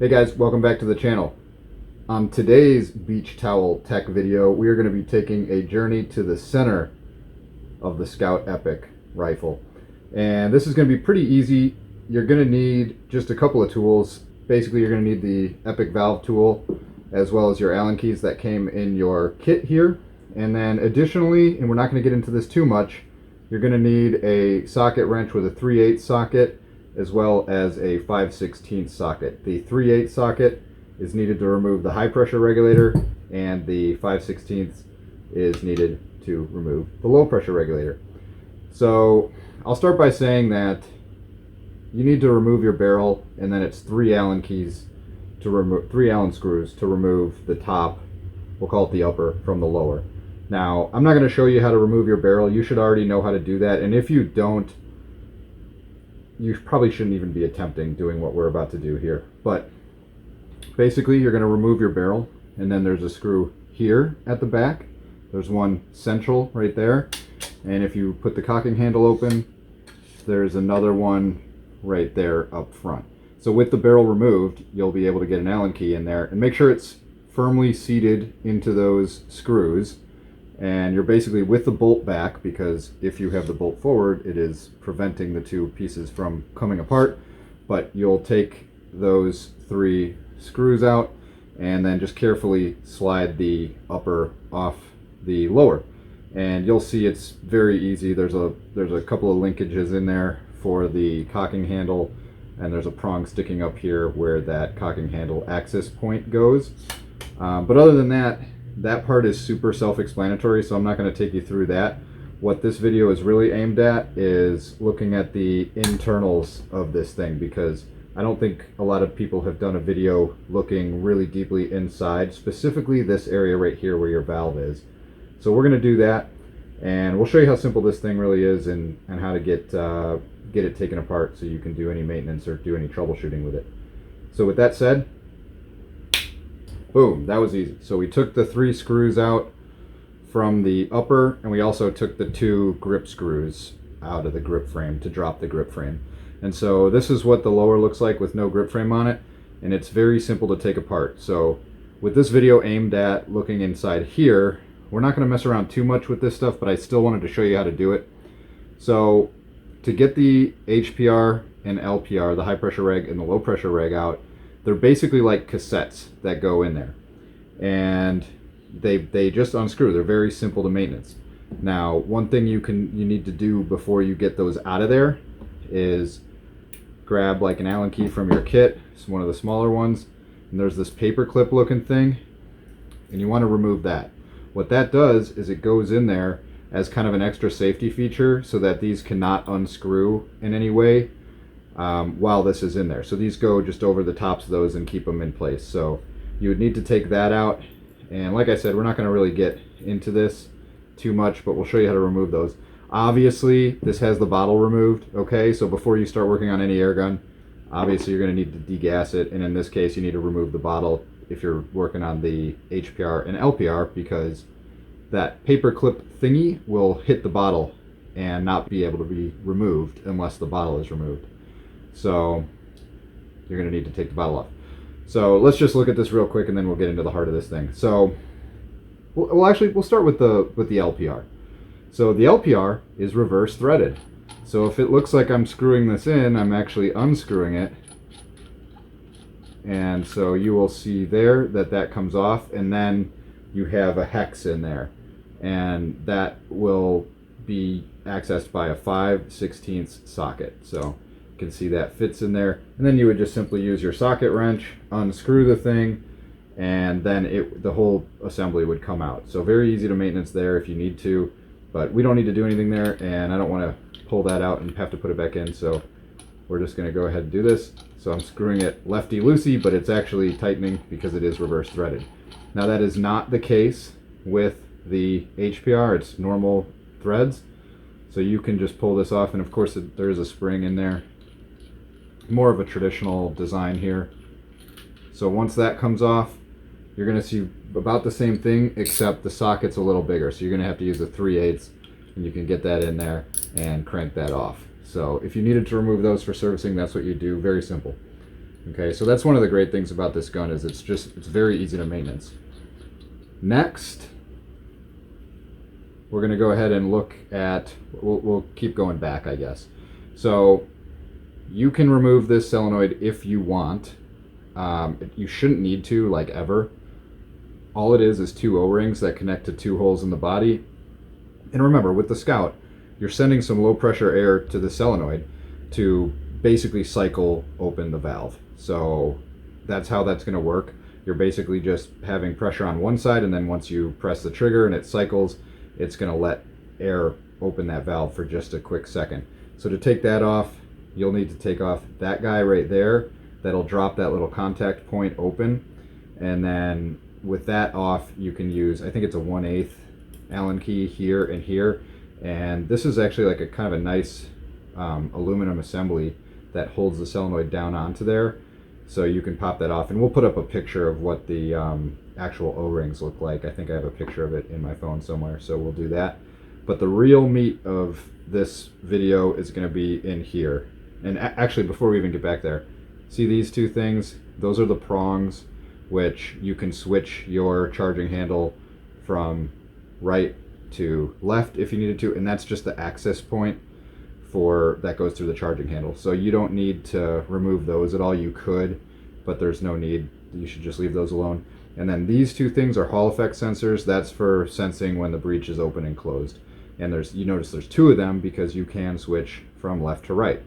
Hey guys, welcome back to the channel. On today's beach towel tech video, we are going to be taking a journey to the center of the SKOUT Epoch rifle. And this is going to be pretty easy. You're going to need just a couple of tools. Basically, you're going to need the Epoch valve tool as well as your Allen keys that came in your kit here. And then additionally, and we're not going to get into this too much, you're going to need a socket wrench with a 3/8 socket as well as a 5/16 socket. The 3/8 socket is needed to remove the high pressure regulator, and the 5/16 is needed to remove the low pressure regulator. So I'll start by saying that you need to remove your barrel, and then it's 3 Allen keys to remove 3 Allen screws to remove the top, we'll call it the upper, from the lower. Now I'm not going to show you how to remove your barrel. You should already know how to do that, and if you don't, you probably shouldn't even be attempting doing what we're about to do here. But basically, you're going to remove your barrel, and then there's a screw here at the back. There's one central right there, and if you put the cocking handle open, there's another one right there up front. So with the barrel removed, you'll be able to get an Allen key in there, and make sure it's firmly seated into those screws. And you're basically with the bolt back, because if you have the bolt forward, it is preventing the two pieces from coming apart. But you'll take those 3 screws out and then just carefully slide the upper off the lower, and you'll see it's very easy. There's a couple of linkages in there for the cocking handle, and there's a prong sticking up here where that cocking handle access point goes. But other than that, that part is super self-explanatory, so I'm not going to take you through that. What this video is really aimed at is looking at the internals of this thing, because I don't think a lot of people have done a video looking really deeply inside, specifically this area right here where your valve is. So we're going to do that, and we'll show you how simple this thing really is, and how to get it taken apart so you can do any maintenance or do any troubleshooting with it. So with that said, boom, that was easy. So we took the 3 screws out from the upper, and we also took the 2 grip screws out of the grip frame to drop the grip frame. And so this is what the lower looks like with no grip frame on it, and it's very simple to take apart. So with this video aimed at looking inside here, we're not going to mess around too much with this stuff, but I still wanted to show you how to do it. So to get the HPR and LPR, the high pressure reg and the low pressure reg out, they're basically like cassettes that go in there, and they just unscrew. They're very simple to maintenance. Now, one thing you need to do before you get those out of there is grab like an Allen key from your kit. It's one of the smaller ones, and there's this paper clip looking thing, and you want to remove that. What that does is it goes in there as kind of an extra safety feature so that these cannot unscrew in any way while this is in there. So these go just over the tops of those and keep them in place. So you would need to take that out, and like I said, we're not going to really get into this too much, but we'll show you how to remove those. Obviously, this has the bottle removed, okay? So before you start working on any air gun, obviously you're going to need to degas it, and in this case you need to remove the bottle if you're working on the HPR and LPR, because that paper clip thingy will hit the bottle and not be able to be removed unless the bottle is removed. So you're going to need to take the bottle off. So let's just look at this real quick, and then we'll get into the heart of this thing. So we'll start with the LPR. So the LPR is reverse threaded. So if it looks like I'm screwing this in, I'm actually unscrewing it. And so you will see there that that comes off, and then you have a hex in there, and that will be accessed by a 5/16 socket. So you can see that fits in there, and then you would just simply use your socket wrench, unscrew the thing, and then the whole assembly would come out. So very easy to maintenance there if you need to, but we don't need to do anything there, and I don't want to pull that out and have to put it back in, so we're just going to go ahead and do this. So I'm screwing it lefty-loosey, but it's actually tightening because it is reverse threaded. Now that is not the case with the HPR. It's normal threads, so you can just pull this off, and of course there is a spring in there. More of a traditional design here. So once that comes off, you're going to see about the same thing, except the socket's a little bigger, so you're going to have to use a 3/8, and you can get that in there and crank that off. So if you needed to remove those for servicing, that's what you do. Very simple. Okay, so that's one of the great things about this gun is it's very easy to maintenance. Next, we're going to go ahead and look at, we'll keep going back, I guess. So you can remove this solenoid if you want. You shouldn't need to, like, ever. All it is 2 O-rings that connect to 2 holes in the body. And remember, with the Scout, you're sending some low pressure air to the solenoid to basically cycle open the valve. So that's how that's going to work. You're basically just having pressure on one side, and then once you press the trigger and it cycles, it's going to let air open that valve for just a quick second. So to take that off, you'll need to take off that guy right there. That'll drop that little contact point open. And then with that off, you can use, I think it's a 1/8 Allen key here and here. And this is actually like a kind of a nice aluminum assembly that holds the solenoid down onto there. So you can pop that off. And we'll put up a picture of what the actual O-rings look like. I think I have a picture of it in my phone somewhere, so we'll do that. But the real meat of this video is going to be in here. And actually, before we even get back there, see these 2 things? Those are the prongs, which you can switch your charging handle from right to left if you needed to, and that's just the access point for that goes through the charging handle. So you don't need to remove those at all. You could, but there's no need. You should just leave those alone. And then these 2 things are Hall effect sensors. That's for sensing when the breech is open and closed. And you notice there's 2 of them because you can switch from left to right.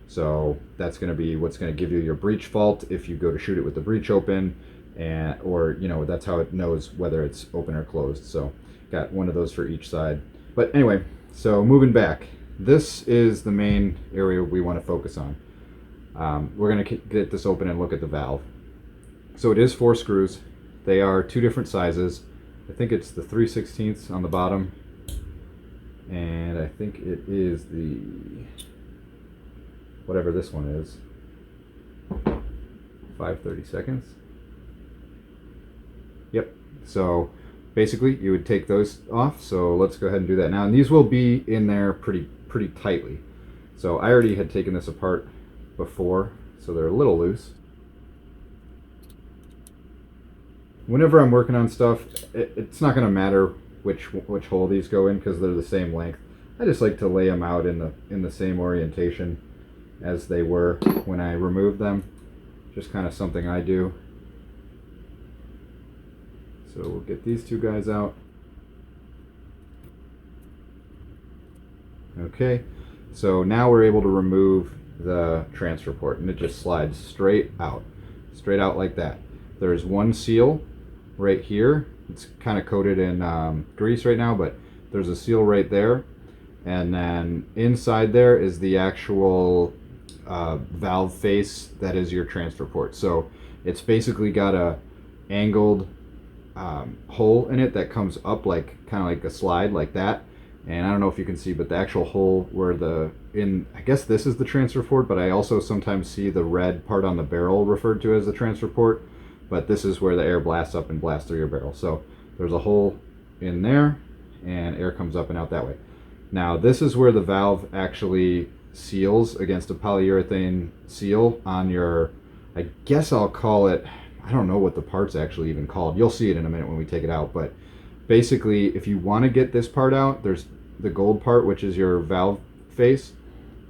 So that's going to be what's going to give you your breech fault if you go to shoot it with the breech open, or that's how it knows whether it's open or closed. So got one of those for each side. But anyway, so moving back, this is the main area we want to focus on. We're going to get this open and look at the valve. So it is 4 screws. They are 2 different sizes. I think it's the 3/16 on the bottom, and I think it is the, whatever this one is, 5/32. Yep. So basically you would take those off. So let's go ahead and do that now. And these will be in there pretty tightly. So I already had taken this apart before, so they're a little loose. Whenever I'm working on stuff, it's not going to matter which hole these go in because they're the same length. I just like to lay them out in the same orientation as they were when I removed them. Just kind of something I do. So we'll get these 2 guys out. Okay, so now we're able to remove the transfer port, and it just slides straight out like that. There's 1 seal right here. It's kind of coated in grease right now, but there's a seal right there. And then inside there is the actual valve face that is your transfer port. So it's basically got a angled hole in it that comes up like kind of like a slide like that. And I don't know if you can see, but the actual hole where I guess this is the transfer port, but I also sometimes see the red part on the barrel referred to as the transfer port. But this is where the air blasts up and blasts through your barrel. So there's a hole in there, and air comes up and out that way. Now this is where the valve actually seals against a polyurethane seal on your, I guess I'll call it, I don't know what the part's actually even called. You'll see it in a minute when we take it out. But basically, if you want to get this part out, there's the gold part, which is your valve face.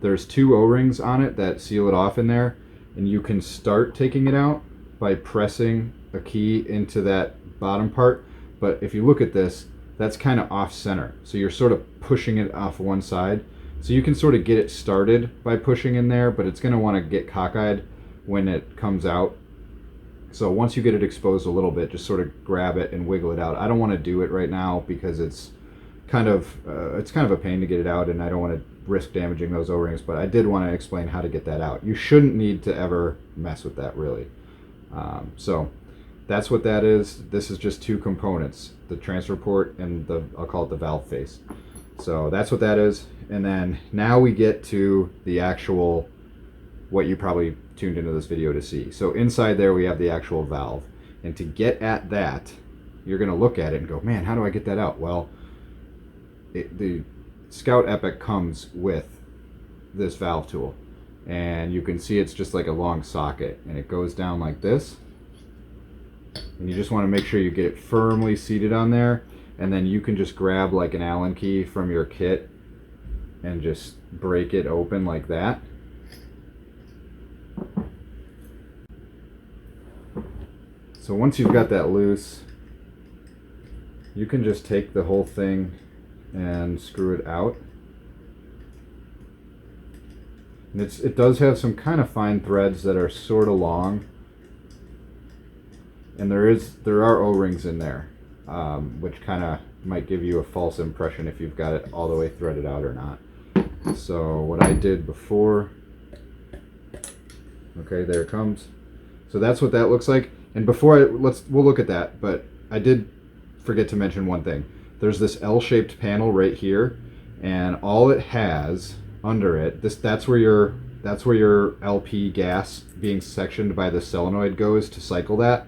There's 2 O-rings on it that seal it off in there, and you can start taking it out by pressing a key into that bottom part. But if you look at this, that's kind of off center, so you're sort of pushing it off one side. So you can sort of get it started by pushing in there, but it's going to want to get cockeyed when it comes out. So once you get it exposed a little bit, just sort of grab it and wiggle it out. I don't want to do it right now because it's kind of a pain to get it out, and I don't want to risk damaging those O-rings, but I did want to explain how to get that out. You shouldn't need to ever mess with that, really. So that's what that is. This is just 2 components, the transfer port and I'll call it the valve face. So that's what that is. And then now we get to the actual, what you probably tuned into this video to see. So inside there we have the actual valve. And to get at that, you're going to look at it and go, man, how do I get that out? Well, the SKOUT Epoch comes with this valve tool. and you can see it's just like a long socket, and it goes down like this, and you just want to make sure you get it firmly seated on there, and then you can just grab like an Allen key from your kit and just break it open like that. So once you've got that loose, you can just take the whole thing and screw it out. And it does have some kind of fine threads that are sort of long, and there are O-rings in there, which kind of might give you a false impression if you've got it all the way threaded out or not. So what I did before, okay, there it comes. So that's what that looks like. And before we'll look at that, but I did forget to mention one thing. There's this L-shaped panel right here, and all it has under it, that's where your LP gas being sectioned by the solenoid goes to cycle that.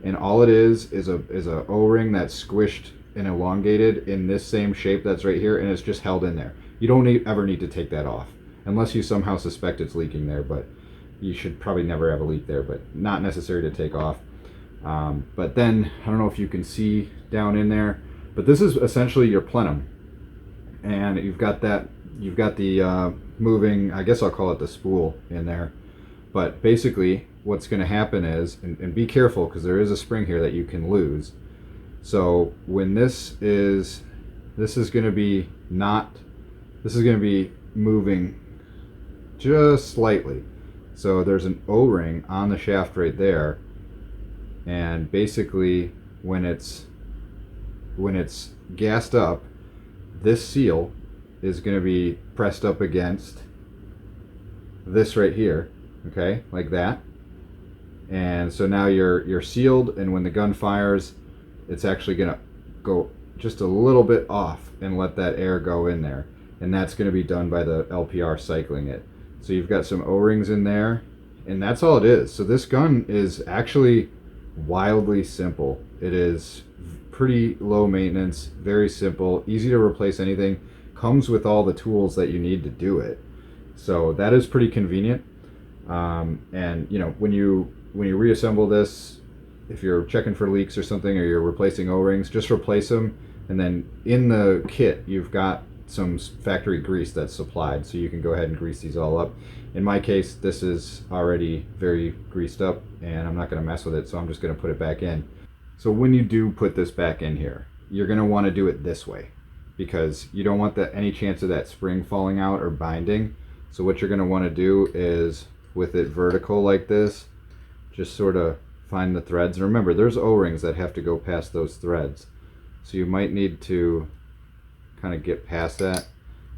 And all it is a O-ring that's squished and elongated in this same shape that's right here, and it's just held in there. You don't ever need to take that off unless you somehow suspect it's leaking there, but you should probably never have a leak there, but not necessary to take off. But then I don't know if you can see down in there, but this is essentially your plenum, and you've got the moving, I guess I'll call it the spool in there. But basically what's going to happen is, and be careful because there is a spring here that you can lose. So when this is going to be moving just slightly. So there's an O-ring on the shaft right there, and basically when it's gassed up, this seal is going to be pressed up against this right here, okay, like that. And so now you're sealed, and when the gun fires, it's actually going to go just a little bit off and let that air go in there, and that's going to be done by the LPR cycling it. So you've got some O-rings in there, and that's all it is. So this gun is actually wildly simple. It is pretty low maintenance, very simple, easy to replace anything, comes with all the tools that you need to do it. So that is pretty convenient. And you know, when you reassemble this, if you're checking for leaks or something, or you're replacing O-rings, just replace them, and then in the kit you've got some factory grease that's supplied, so you can go ahead and grease these all up. In my case, this is already very greased up, and I'm not going to mess with it, so I'm just going to put it back in. So when you do put this back in here, you're going to want to do it this way, because you don't want any chance of that spring falling out or binding. So what you're going to want to do is, with it vertical like this, just sort of find the threads. And remember, there's O-rings that have to go past those threads, so you might need to kind of get past that.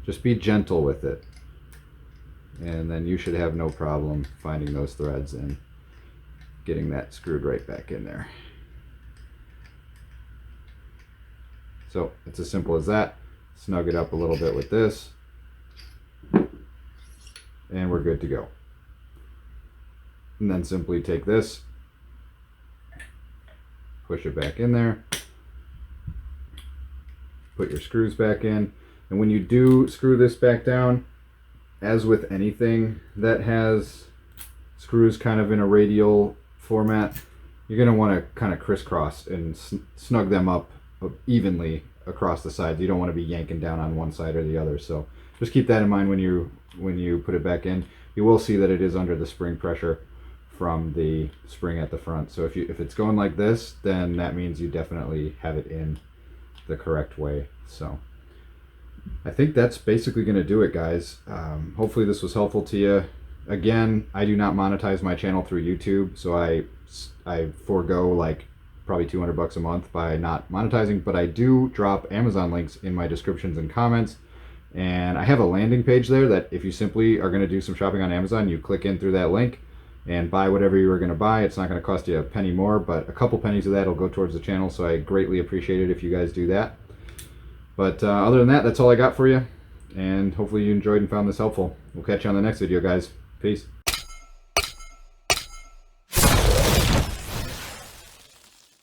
Just be gentle with it, and then you should have no problem finding those threads and getting that screwed right back in there. So it's as simple as that. Snug it up a little bit with this, and we're good to go. And then simply take this, push it back in there, put your screws back in, and when you do screw this back down, as with anything that has screws kind of in a radial format, you're going to want to kind of crisscross and snug them up evenly across the sides. You don't want to be yanking down on one side or the other, so just keep that in mind when you put it back in. You will see that it is under the spring pressure from the spring at the front, so if it's going like this, then that means you definitely have it in the correct way. So I think that's basically going to do it, guys. Hopefully this was helpful to you. Again, I do not monetize my channel through YouTube, so I forego like probably $200 a month by not monetizing, but I do drop Amazon links in my descriptions and comments, and I have a landing page there that if you simply are going to do some shopping on Amazon, you click in through that link and buy whatever you were going to buy. It's not going to cost you a penny more, but a couple pennies of that will go towards the channel, so I greatly appreciate it if you guys do that. But other than that, that's all I got for you, and hopefully you enjoyed and found this helpful. We'll catch you on the next video, guys. Peace.